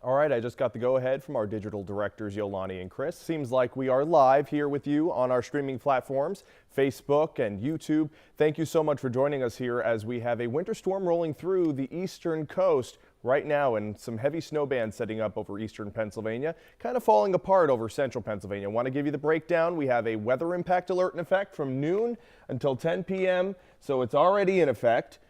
All right, I just got the go-ahead from our digital directors, Yolani and Chris. Seems like we are live here with you on our streaming platforms, Facebook and YouTube. Thank you so much for joining us here as we have a winter storm rolling through the eastern coast right now, and some heavy snow bands setting up over eastern Pennsylvania, kind of falling apart over central Pennsylvania. I want to give you the breakdown. We have a weather impact alert in effect from noon until 10 p.m., so it's already in effect.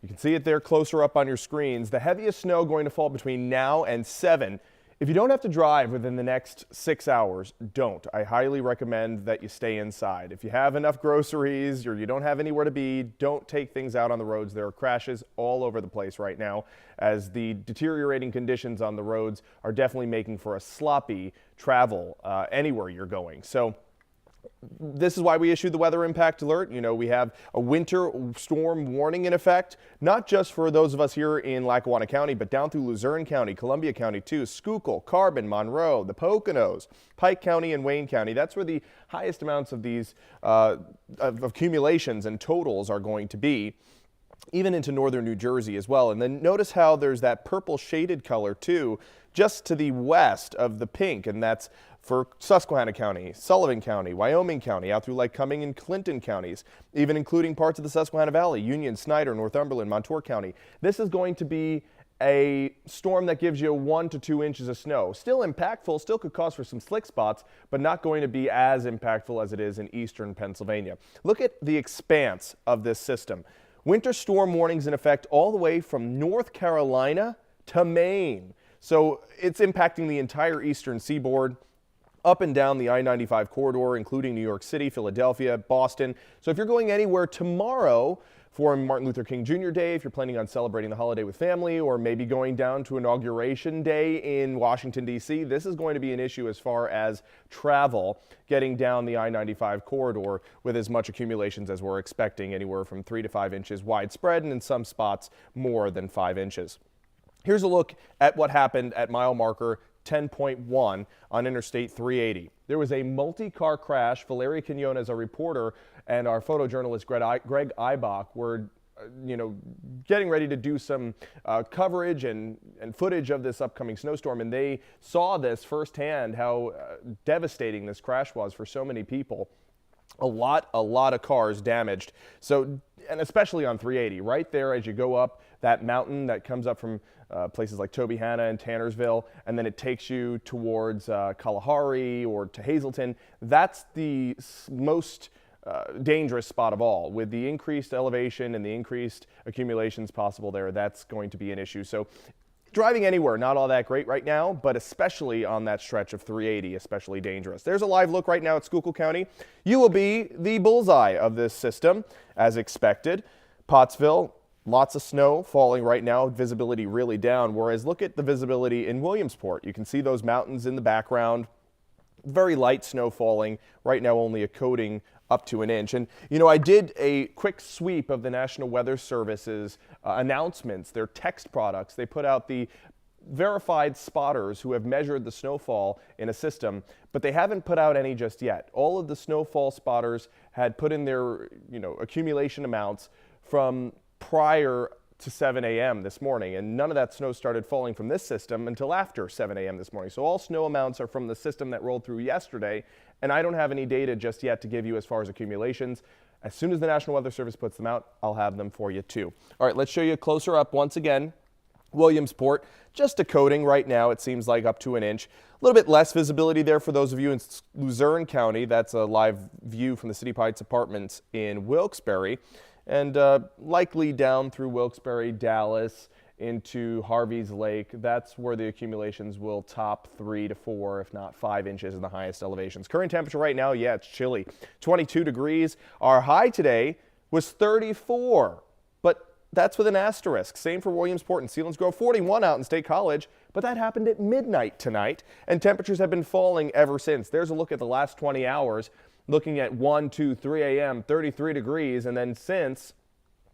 You can see it there closer up on your screens. The heaviest snow going to fall between now and 7. If you don't have to drive within the next 6 hours, don't. I highly recommend that you stay inside. If you have enough groceries or you don't have anywhere to be, don't take things out on the roads. There are crashes all over the place right now, as the deteriorating conditions on the roads are definitely making for a sloppy travel anywhere you're going. So this is why we issued the weather impact alert. You know, we have a winter storm warning in effect, not just for those of us here in Lackawanna County, but down through Luzerne County, Columbia County too, Schuylkill, Carbon, Monroe, the Poconos, Pike County and Wayne County. That's where the highest amounts of these of accumulations and totals are going to be, even into northern New Jersey as well. And then notice how there's that purple shaded color too, just to the west of the pink, and that's for Susquehanna County, Sullivan County, Wyoming County, out through Lycoming and Clinton counties, even including parts of the Susquehanna Valley, Union, Snyder, Northumberland, Montour County. This is going to be a storm that gives you 1 to 2 inches of snow. Still impactful, still could cause for some slick spots, but not going to be as impactful as it is in eastern Pennsylvania. Look at the expanse of this system. Winter storm warnings in effect all the way from North Carolina to Maine. So it's impacting the entire eastern seaboard, up and down the I-95 corridor, including New York City, Philadelphia, Boston. So if you're going anywhere tomorrow for Martin Luther King Jr. Day, if you're planning on celebrating the holiday with family, or maybe going down to Inauguration Day in Washington, D.C., this is going to be an issue as far as travel, getting down the I-95 corridor with as much accumulations as we're expecting, anywhere from 3 to 5 inches widespread, and in some spots more than 5 inches. Here's a look at what happened at mile marker 10.1 on Interstate 380. There was a multi-car crash. Valeria Quinones, a reporter, and our photojournalist Greg Eibach were getting ready to do some coverage and footage of this upcoming snowstorm, and they saw this firsthand, how devastating this crash was for so many people. A lot of cars damaged. So, and especially on 380, right there as you go up that mountain that comes up from places like Tobyhanna and Tannersville, and then it takes you towards Kalahari or to Hazleton. That's the most dangerous spot of all. With the increased elevation and the increased accumulations possible there, that's going to be an issue. So driving anywhere, not all that great right now, but especially on that stretch of 380, especially dangerous. There's a live look right now at Schuylkill County. You will be the bullseye of this system, as expected. Pottsville, lots of snow falling right now, visibility really down, whereas look at the visibility in Williamsport. You can see those mountains in the background, very light snow falling, right now only a coating up to 1 inch. And, you know, I did a quick sweep of the National Weather Service's announcements, their text products. They put out the verified spotters who have measured the snowfall in a system, but they haven't put out any just yet. All of the snowfall spotters had put in their, accumulation amounts from prior to 7 a.m. this morning, and none of that snow started falling from this system until after 7 a.m. this morning. So all snow amounts are from the system that rolled through yesterday, and I don't have any data just yet to give you as far as accumulations. As soon as the National Weather Service puts them out, I'll have them for you too. All right, let's show you closer up once again. Williamsport, just a coating right now, it seems like up to 1 inch. A little bit less visibility there for those of you in Luzerne County. That's a live view from the City Heights Apartments in Wilkes-Barre. And likely down through Wilkes-Barre, Dallas, into Harvey's Lake. That's where the accumulations will top 3 to 4, if not 5 inches in the highest elevations. Current temperature right now, yeah, it's chilly. 22 degrees. Our high today was 34, but that's with an asterisk. Same for Williamsport and Selinsgrove. 41 out in State College, but that happened at midnight tonight, and temperatures have been falling ever since. There's a look at the last 20 hours. Looking at 1, 2, 3 a.m., 33 degrees, and then since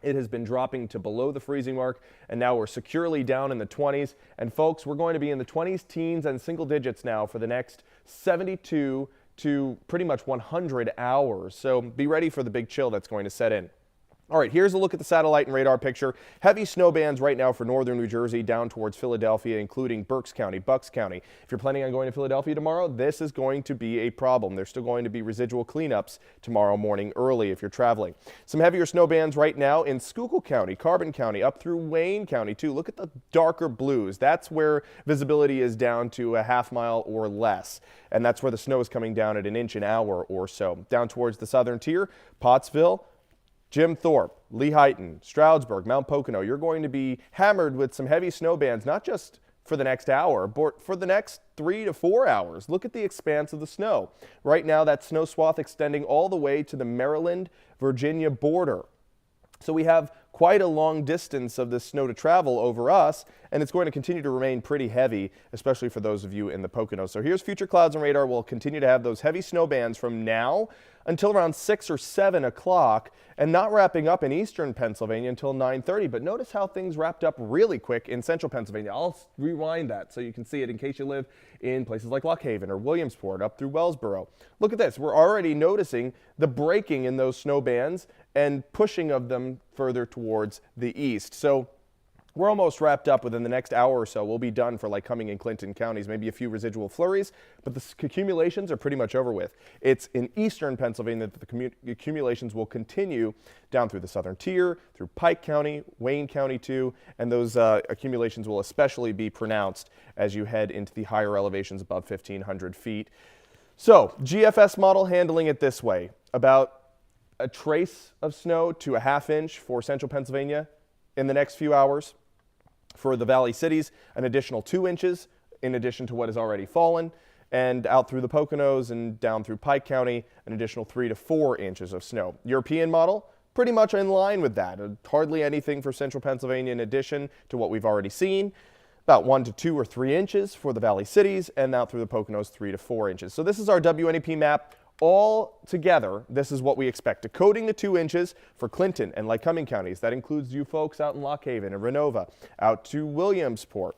it has been dropping to below the freezing mark, and now we're securely down in the 20s. And folks, we're going to be in the 20s, teens, and single digits now for the next 72 to pretty much 100 hours. So be ready for the big chill that's going to set in. All right, here's a look at the satellite and radar picture. Heavy snow bands right now for northern New Jersey down towards Philadelphia, including Berks County, Bucks County. If you're planning on going to Philadelphia tomorrow, this is going to be a problem. There's still going to be residual cleanups tomorrow morning early if you're traveling. Some heavier snow bands right now in Schuylkill County, Carbon County, up through Wayne County too. Look at the darker blues. That's where visibility is down to a half mile or less. And that's where the snow is coming down at an inch an hour or so. Down towards the southern tier, Pottsville, Jim Thorpe, Lehighton, Stroudsburg, Mount Pocono, you're going to be hammered with some heavy snow bands, not just for the next hour, but for the next 3 to 4 hours. Look at the expanse of the snow. Right now, that snow swath extending all the way to the Maryland-Virginia border. So we have quite a long distance of this snow to travel over us, and it's going to continue to remain pretty heavy, especially for those of you in the Poconos. So here's future clouds and radar. We'll continue to have those heavy snow bands from now until around 6 or 7 o'clock, and not wrapping up in eastern Pennsylvania until 9:30. But notice how things wrapped up really quick in central Pennsylvania. I'll rewind that so you can see it in case you live in places like Lock Haven or Williamsport up through Wellsboro. Look at this. We're already noticing the breaking in those snow bands and pushing of them further towards the east. So we're almost wrapped up. Within the next hour or so. We'll be done for like Cumming and Clinton counties, maybe a few residual flurries, but the accumulations are pretty much over with. It's in eastern Pennsylvania that the accumulations will continue down through the southern tier, through Pike County, Wayne County too, and those accumulations will especially be pronounced as you head into the higher elevations above 1,500 feet. So GFS model handling it this way: about a trace of snow to a half inch for central Pennsylvania in the next few hours. For the valley cities, an additional 2 inches in addition to what has already fallen, and out through the Poconos and down through Pike County, an additional 3 to 4 inches of snow. European model, pretty much in line with that. Hardly anything for central Pennsylvania in addition to what we've already seen. About 1 to 2 or 3 inches for the valley cities, and out through the Poconos, 3 to 4 inches. So this is our WNEP map. All together, this is what we expect. Decoding the 2 inches for Clinton and Lycoming counties. That includes you folks out in Lock Haven and Renova, out to Williamsport.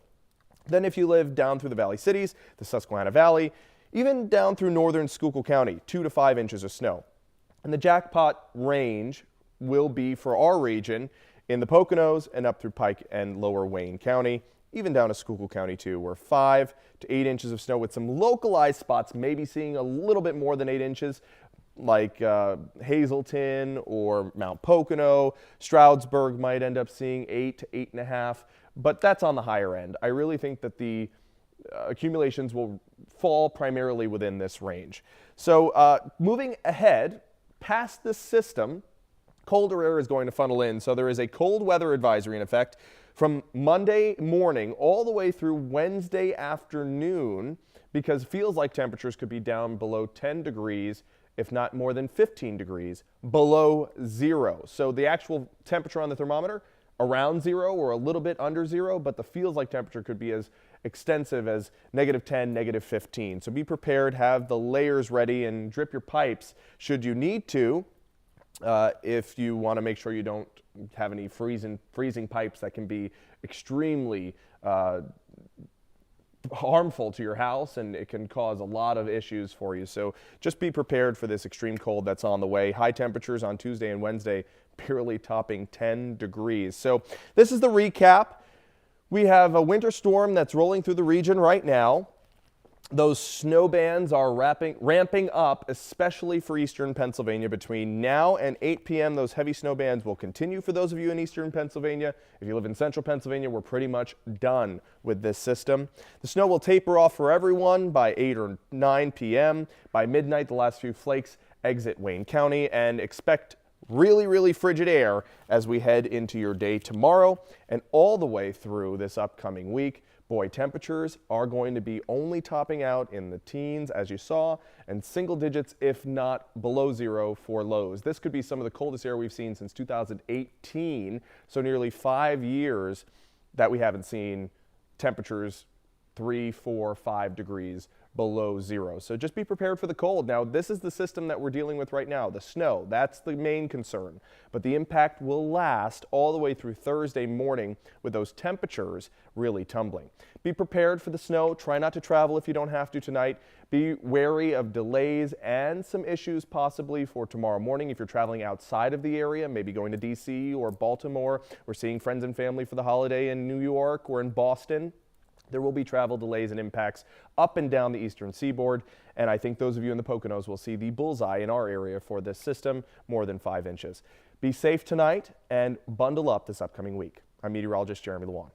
Then if you live down through the valley cities, the Susquehanna Valley, even down through northern Schuylkill County, 2 to 5 inches of snow. And the jackpot range will be for our region in the Poconos and up through Pike and lower Wayne County, even down to Schuylkill County too, where 5 to 8 inches of snow with some localized spots, maybe seeing a little bit more than 8 inches, like Hazleton or Mount Pocono. Stroudsburg might end up seeing 8 to 8.5, but that's on the higher end. I really think that the accumulations will fall primarily within this range. So moving ahead past this system, colder air is going to funnel in. So there is a cold weather advisory in effect from Monday morning all the way through Wednesday afternoon, because it feels like temperatures could be down below 10 degrees, if not more than 15 degrees below zero. So the actual temperature on the thermometer around zero or a little bit under zero, but the feels like temperature could be as extensive as -10, -15. So be prepared, have the layers ready, and drip your pipes should you need to. If you want to make sure you don't have any freezing pipes that can be extremely harmful to your house, and it can cause a lot of issues for you. So just be prepared for this extreme cold that's on the way. High temperatures on Tuesday and Wednesday, barely topping 10 degrees. So this is the recap. We have a winter storm that's rolling through the region right now. Those snow bands are ramping up, especially for eastern Pennsylvania. Between now and 8 p.m., those heavy snow bands will continue for those of you in eastern Pennsylvania. If you live in central Pennsylvania, we're pretty much done with this system. The snow will taper off for everyone by 8 or 9 p.m. By midnight, the last few flakes exit Wayne County, and expect really, really frigid air as we head into your day tomorrow and all the way through this upcoming week. Boy, temperatures are going to be only topping out in the teens, as you saw, and single digits, if not below zero, for lows. This could be some of the coldest air we've seen since 2018, so nearly 5 years that we haven't seen temperatures 3, 4, 5 degrees below zero. So just be prepared for the cold. Now, this is the system that we're dealing with right now, the snow. That's the main concern. But the impact will last all the way through Thursday morning with those temperatures really tumbling. Be prepared for the snow. Try not to travel if you don't have to tonight. Be wary of delays and some issues possibly for tomorrow morning if you're traveling outside of the area, maybe going to D.C. or Baltimore or seeing friends and family for the holiday in New York or in Boston. There will be travel delays and impacts up and down the eastern seaboard, and I think those of you in the Poconos will see the bullseye in our area for this system, more than 5 inches. Be safe tonight and bundle up this upcoming week. I'm meteorologist Jeremy Lewan.